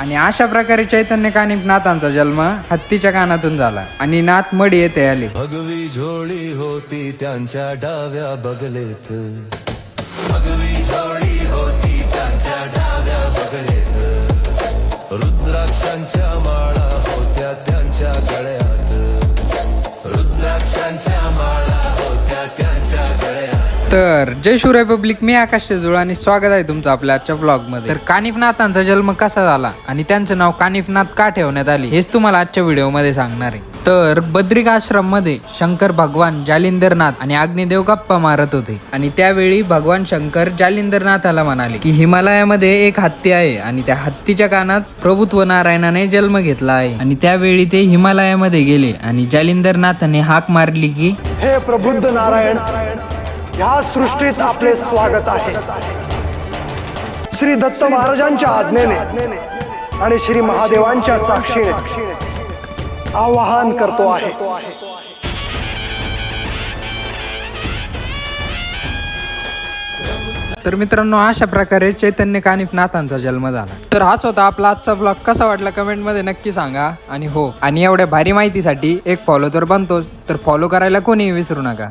आणि अशा प्रकारे चैतन्य कानिफनाथांचा जन्म हत्तीच्या कानातून झाला आणि नाथ मडी येथे आले. भगवी झोळी होती त्यांच्या डाव्या बगलेत, भगवी झोळी होती त्यांच्या डाव्या बगलेत, रुद्राक्षांच्या माळा होत्या त्यांच्या गळ्यात, रुद्राक्षांच्या माळा होत्या त्यांच्या गळ्यात. तर जय शिवराय पब्लिक, मी आकाश शेजूळ आणि स्वागत आहे तुमचं आपल्या आजच्या ब्लॉग मध्ये. तर कानिफनाथांचा जन्म कसा झाला आणि त्यांचं नाव कानिफनाथ का ठेवण्यात आले हेच तुम्हाला आजच्या व्हिडिओ मध्ये सांगणार आहे. तर बद्रिक आश्रम मध्ये शंकर भगवान जालिंदरनाथ आणि अग्निदेव गप्पा मारत होते आणि त्यावेळी भगवान शंकर जालिंदरनाथाला म्हणाले की हिमालयामध्ये एक हत्ती आहे आणि त्या हत्तीच्या कानात प्रभुत्व नारायणाने जन्म घेतला आहे. आणि त्यावेळी ते हिमालयामध्ये गेले आणि जालिंदरनाथाने हाक मारली की हे प्रबुद्ध नारायण, ह्या सृष्टीत आपले स्वागत आहे. श्री दत्त महाराजांच्या आज्ञेने आणि श्री महादेवांच्या साक्षीने आवाहन करतो आहे. तर मित्रांनो, अशा प्रकारे चैतन्य कानिफनाथांचा जन्म झाला. तर हाच होता आपला आजचा ब्लॉग. कसा वाटला कमेंट मध्ये नक्की सांगा. आणि हो, आणि एवढ्या भारी माहितीसाठी एक फॉलो तर बनतोच, तर फॉलो करायला कोणीही विसरू नका.